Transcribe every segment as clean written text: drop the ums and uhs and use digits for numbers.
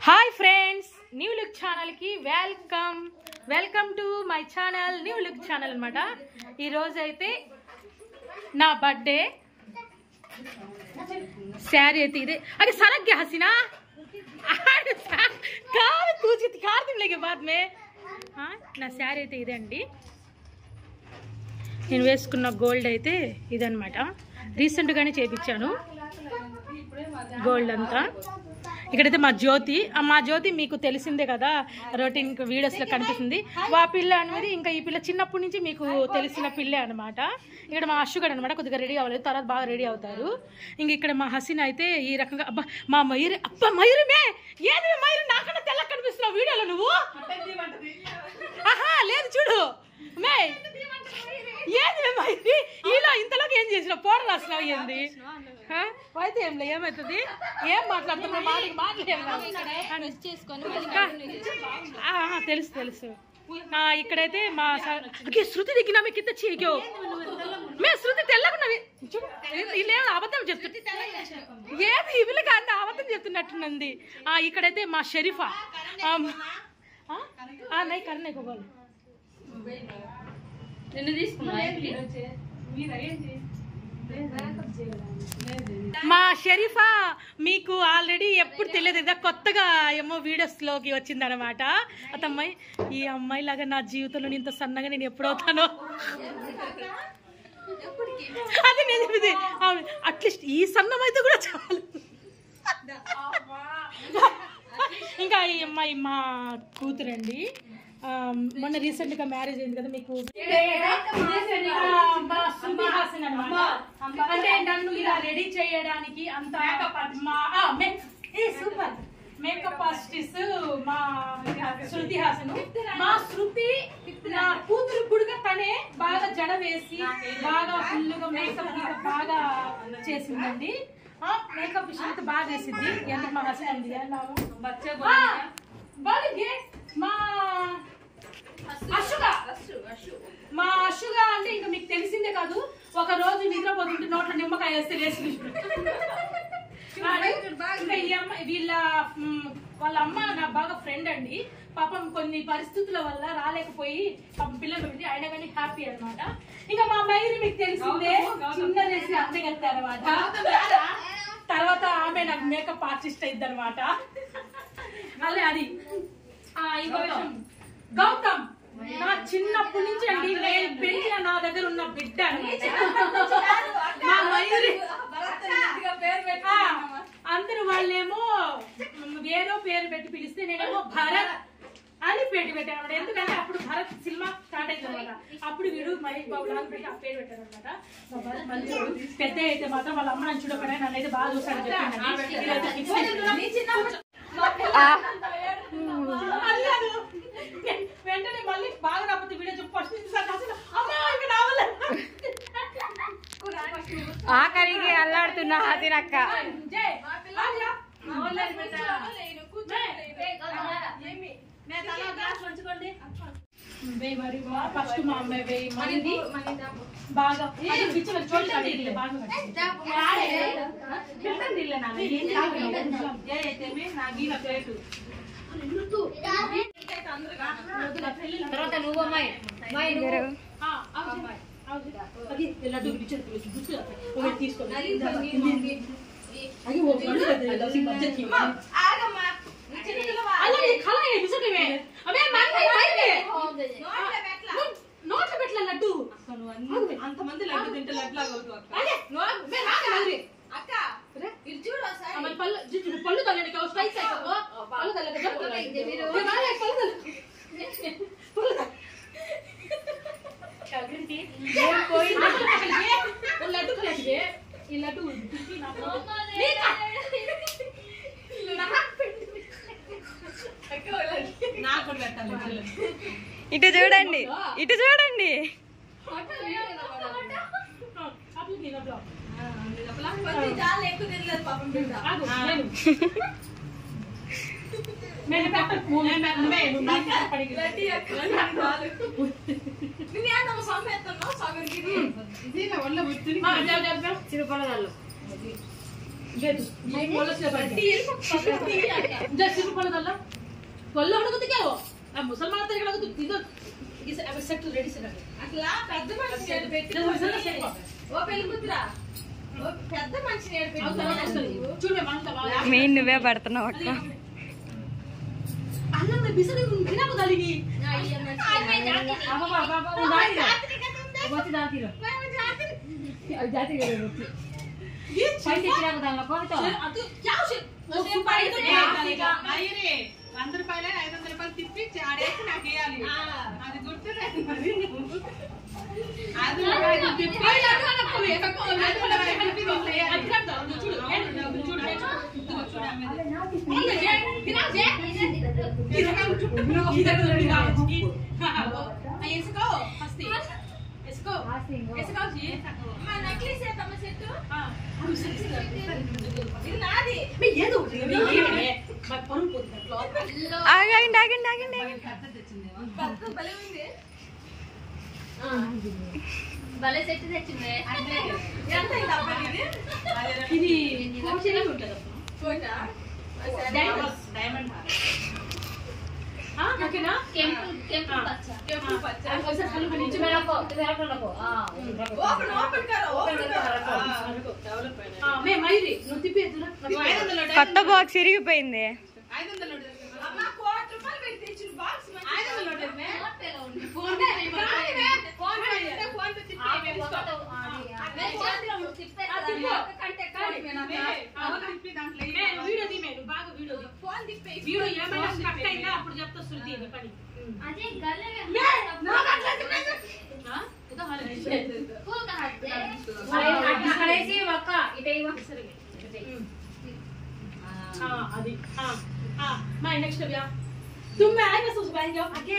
Hi friends, new look channel కి welcome to my channel new look channel అన్నమాట. ఈ రోజు అయితే నా బర్త్డే. శారీ అయితే ఇదే. अरे सरक गया हसीना कार तुझे कार तुम लेके बाद में నా శారీ అయితే ఇదే అండి. నేను వేసుకున్న గోల్డ్ అయితే ఇదన్నమాట. రీసెంట్గానే చేయించాను గోల్డ్ అంతా. ఇక్కడైతే మా జ్యోతి మీకు తెలిసిందే కదా, రొటీన్ వీడియోస్లో కనిపిస్తుంది. ఆ పిల్ల అనేది ఇంకా ఈ పిల్ల చిన్నప్పటి నుంచి మీకు తెలిసిన పిల్లే అనమాట. ఇక్కడ మా అశ్వగడ్ అనమాట, కొద్దిగా రెడీ అవ్వలేదు, తర్వాత బాగా రెడీ అవుతారు. ఇంక ఇక్కడ మా హసీనా అయితే ఈ రకంగా. అబ్బా మా మయూరి, అబ్బా మయూరిమే ఏది మయూరి నాకన్నా తెల్ల కనిపిస్తున్నావు వీడియోలో నువ్వు. ఆహా లేదు చూడు మే, ఏది మయూరి ఈలో ఇంతలోకి ఏం చేసినావు, పౌడర్ రాసినావు ఏంది అయితే ఏం లే, ఏమవుతుంది ఏం మాట్లాడుతున్నావు, తెలుసు తెలుసు. ఇక్కడైతే మా శృతి దిగినా మీకు ఇంత చీకో మే శృతి తెల్లకున్నవి వీళ్ళేమో అబద్ధం చెప్తుంది, ఏమి ఇవిలు కాదు అబద్ధం చెప్తున్నట్టున్నది. ఇక్కడైతే మా షరీఫా నై కర్ణ కోగోలు మా షరీఫా మీకు ఆల్రెడీ ఎప్పుడు తెలియదు కదా, కొత్తగా ఏమో వీడియోస్లోకి వచ్చిందనమాట. అతమ్మాయి ఈ అమ్మాయి లాగా నా జీవితంలో ఇంత సన్నగా నేను ఎప్పుడు అవుతానో అది నేను చెప్పింది. అట్లీస్ట్ ఈ సన్నం అయితే కూడా చాలు. ఇంకా ఈ అమ్మాయి మా కూతురండి, మొన్న రీసెంట్ గా మ్యారేజ్ అయింది కదా మీకు. అంటే నన్ను ఇలా రెడీ చేయడానికి అంత సూపర్ మేకప్ ఆర్టిస్ట్ మా శృతి హాసన్. మా శృతి నా కూతురు కూడా తనే బాగా జడ వేసి బాగా ఫుల్గా మేకప్ బాగా చేసిందండి. మేకప్ విషయం అయితే బాగా వేసింది. ఎందుకు మా హసన్ అండి మా అశుగా అంటే ఇంకా మీకు తెలిసిందే కాదు, ఒక రోజు నిద్రపోతుంటే నోట్లో నిమ్మకాయ వేస్తే వేసి వాళ్ళ అమ్మ నాకు బాగా ఫ్రెండ్ అండి. పాపం కొన్ని పరిస్థితుల వల్ల రాలేకపోయి పాపం పిల్లలు పెట్టి అయినా కానీ హ్యాపీ అనమాట. ఇంకా మా మయూరి మీకు తెలిసిందే, చిన్న చేసి అందగలుగుతారు అనమాట. తర్వాత ఆమె నాకు మేకప్ ఆర్టిస్ట్ అయింది అనమాట. అదే అది ఇంకో విషయం, గౌతమ్ నా చిన్నప్పటి నుంచి అండి నేను పెరిగిన నా దగ్గర ఉన్న బిడ్డ అందరూ వాళ్ళేమో వేరే పేరు పెట్టి పిలిస్తే నేనేమో భరత్ అని పెట్టి పెట్టాను. ఎందుకంటే అప్పుడు భరత్ సినిమా స్టార్ట్ అయింది అనమాట. అప్పుడు వీడు మహేష్ బాబు లాగా పెట్టి ఆ పేరు పెట్టారు అనమాట. పెద్ద అయితే మాత్రం వాళ్ళ అమ్మ నన్ను చూడకుండా నన్ను అయితే బాగా చూసాను వెంటనే మళ్ళీ బాగా రాకపోతే వీడియో చెప్పి ఫస్ట్ ఆఖరికి అల్లాడుతున్నా హసీనక్క. ఫస్ట్ మా అమ్మాయి బాగా తర్వాత నువ్వు అమ్మాయి నోట్ల పెట్టలే లడ్డు. అంతమంది లడ్డు తింటే లడ్డు పళ్ళు తల్లి పళ్ళు ఇటు చూడండి, ఇటు చూడండి. मुसलमान सेट रेडी से అట్లా పెద్ద మనిషి పెట్టి ఓ పెళ్లి కూతురా ఓ పెద్ద మనిషి పెట్టి చూడు మెయిన్ నువ్వే పడుతున్నావు అక్క. అన్నం బిసలు తినకు దానికి ₹100 ₹500 తిప్పి ఆడేసి నాకు ఇవ్వాలి. అది గుర్తులేదు మరి అది తిప్పి ఆగండి ఆగండి ఆగండి భలే సెట్ తెచ్చింది. ఇది ఉంటుంది డైమండ్ ఓకేనా కెంపు పచ్చ కొత్త బాక్స్ ఇరిగిపోయింది. అప్పుడు చెప్తా శృతి పని అది नेक्स्ट भैया तुम मैं आएगा सोच पाएंगे ओके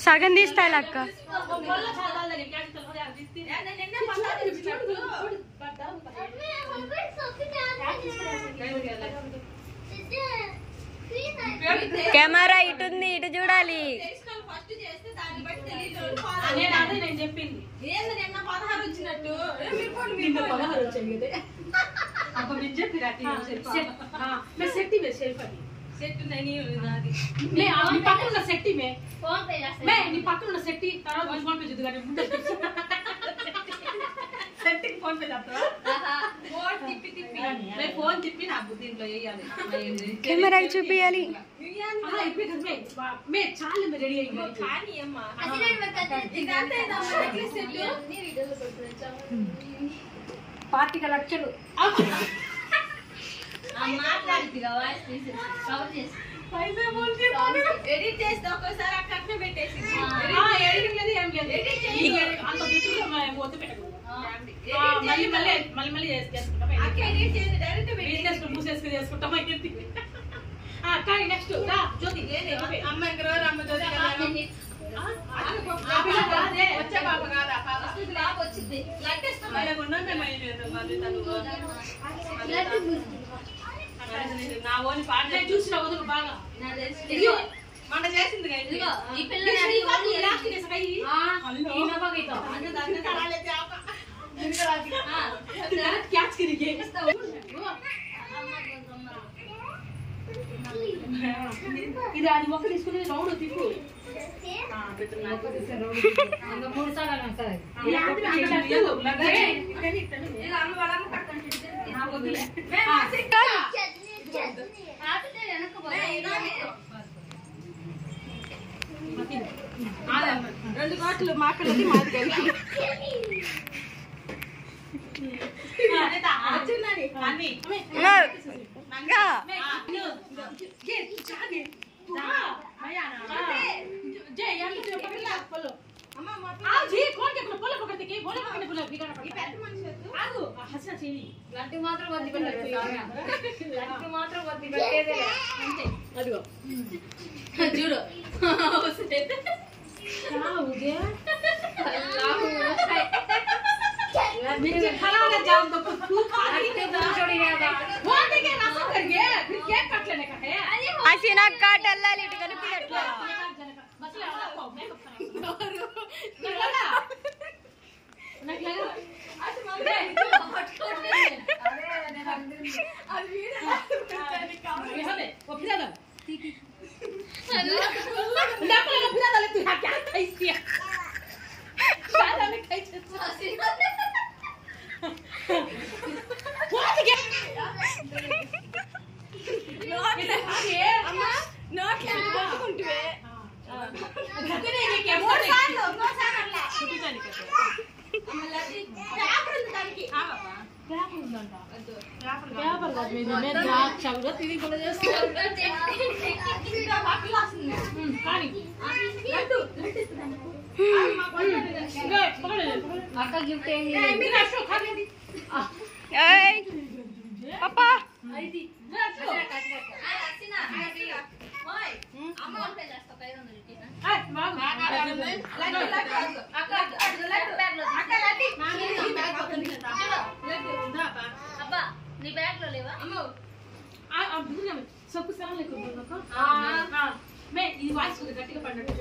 సగం తీస్తాయి అక్క. కెమెరా ఇటుంది, ఇటు చూడాలి. నేను చెప్పింది 16 వచ్చినట్టు సెట్ పక్కన సెట్టి నీ పక్కన సెట్టి తర్వాత ఫోన్ పే చూద్దు కానీ ముందు సెట్టింగ్ ఫోన్ పే చేస్తావా ఫోన్ తిప్పి నాకు దీంట్లో వేయాలి కెమెరాకి చూపియాలి. చాలా రెడీ అయ్యి పార్టీ లక్షలు ఎడిట్ చేస్తే ఒక్కోసారి అక్కడ పెట్టేసి మళ్ళీ చేసుకుంటాం నెక్స్ట్ జ్యోతి అమ్మ వచ్చే పాప కాదా వచ్చింది నా ఓని పాట చూసిన వదులు బాగా మన చేసింది ఇది అది మొక్క తీసుకుని రౌండ్ తిప్పు 3 సార్లు రెండు కోట్లు మాకలది మాది మాత్రం అదిగో చూడు వెళ్ళాలి ఇటు కనిపించట్లా అక్క గిఫ్ట్ ఏంటి పాపా నీ బ్యాగ్ లో లేవా సొక్కు సార్లు ఇది వాయిస్ గట్టిగా పడినట్టు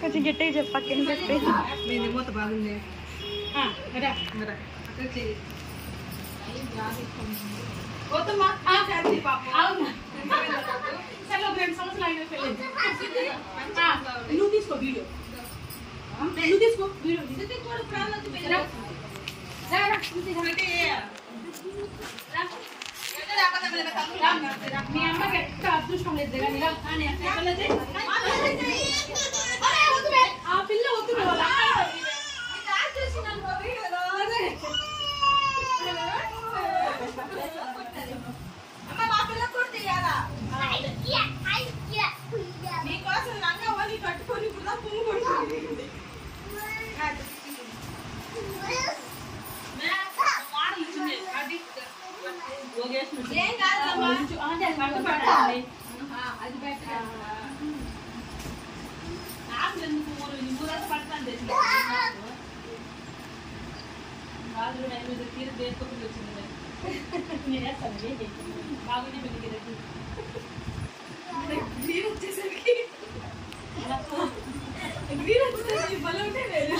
కొంచెం గట్టిగా చెప్పు పక్కన పెట్టి మూత బాగుంది నువ్వు తీసుకో వీడియో నువ్వు తీసుకో వీడియో మీ అమ్మకి ఎక్కడ అదృష్టం లేదు ఆ పిల్ల వద్దు నీకోసం రంగా ఓని కట్టుకొని కూడా పువ్వు కొడుతుంది ఏం కాదమ్మా అది బెటర్ నాకు ఎందుకు ఊరంతా పడతాను వాళ్ళు మీద తీరు దేశపతి వచ్చింది నేను వేస్తాను బాగుంది మీకు గ్రీన్ వచ్చేసరికి గ్రీన్ వచ్చేసరికి బలం ఉంటే లేదు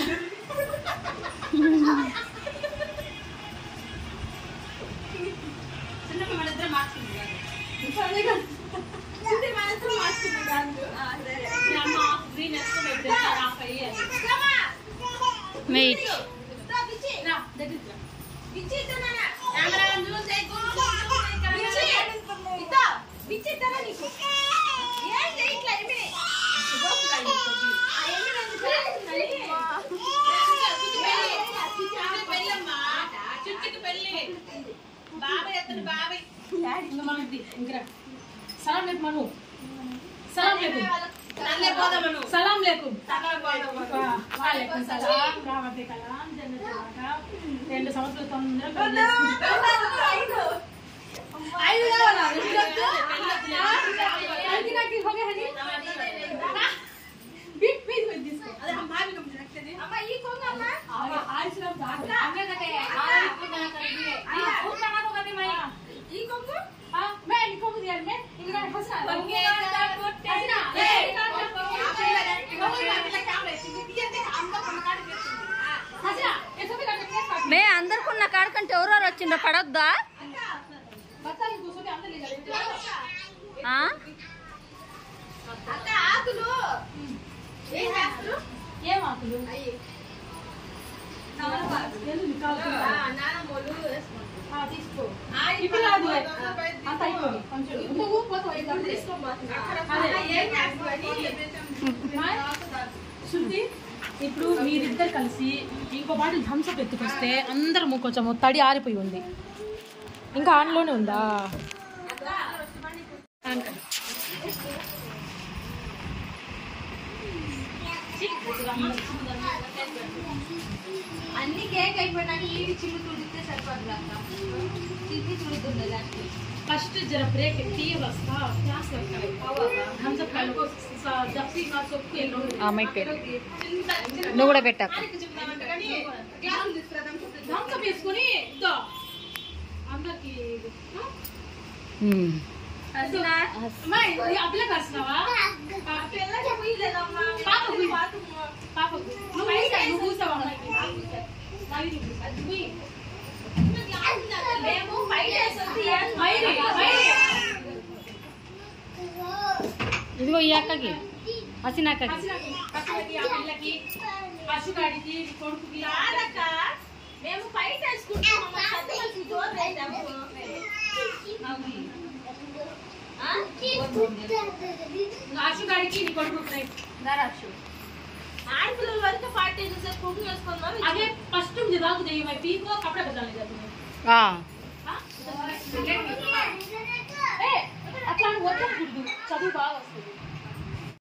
చిన్నప్పుడు మన ఇద్దరు మార్చుకుంది గ్రీన్ వెయిట్ సలాం లేకు మను సలాం లేకు సలాం లేకు వాలేకుం సలాం రావతే కలాం జన్నతుల్లాహ్ 2 సంవత్సరాల తొందరగా ఐదు కావాలా ఐదు నాకు హోగే హని బిట్ బిట్ విత్ దిస్ అదే हम भाभी को रखते हैं अम्मा ये कौन अम्मा आज हम भाग हमने कहे आज को ना कर दिए वो कहां को करते मैं ये कौन को हां मैं इनको भी दिया मैं इनका हंसना बंगे का कोटे हंसना ए हंसना ये सब करके మే అందరికున్న కాడకంటే ఎవరెవరు వచ్చిండ్రో పడొద్దా बता ये दूसरे अंदर ले जा ఆ అక్క ఆకులు ఏం చేస్తారు ఏం ఆకులు అయ్యి నానమ్మోలు వేసుకుంటారు తీసుకో ఇప్పుడు అది అంత అయిపోయి కొంచెం నువ్వు పోతావు శృతి ఇప్పుడు మీరిద్దరు కలిసి ఇంకో బాటిల్ థమ్స్అప్ ఎత్తుకొస్తే అందరము కొంచెం తడి ఆరిపోయి ఉంది ఇంకా ఆన్లోనే ఉందా అన్ని కేక్ అయిపోయినాక ఈ చిమ్ము తుడితే సరిపోతుంది అక్క చిమ్మి తుడుతుంది లాస్ట్ फर्स्ट जरा ब्रेक टी वस्ता प्यास लगता है हम सब पहले को दफ्ती का सब के लोग నువ్వు కూడా పెట్టాక हम सब इसकोनी तो अंदर की मैं ये आपले करसनावा పిల్లకి పోయిలేదమ్మా पापा నువ్వు అయితే నువ్వు కూసావా అమ్మాయికి మేము ఫైట్ చేస్తుంది ఇదిగో ఈ అక్కకి హసీనాక్కకి అసలకి ఆ పిల్లకి పశుగాడికి కొడుకుకి కాదక్క మేము ఫైట్ చేసుకుంటాం పెద్ద మనిషి జోరు వేద్దాము ఆశుగాడికి నీ కొడుకుకి ఆడపిల్లల వరకు ఫైట్ చేసేసి కుటుంబం వేసుకుందాం అదే ఫస్ట్ मुझे दाग चाहिए मैं पी को कपड़े बदलने जाती हूँ ఆ అట్లా వద్దకూడదు చదువు బాగా వస్తుంది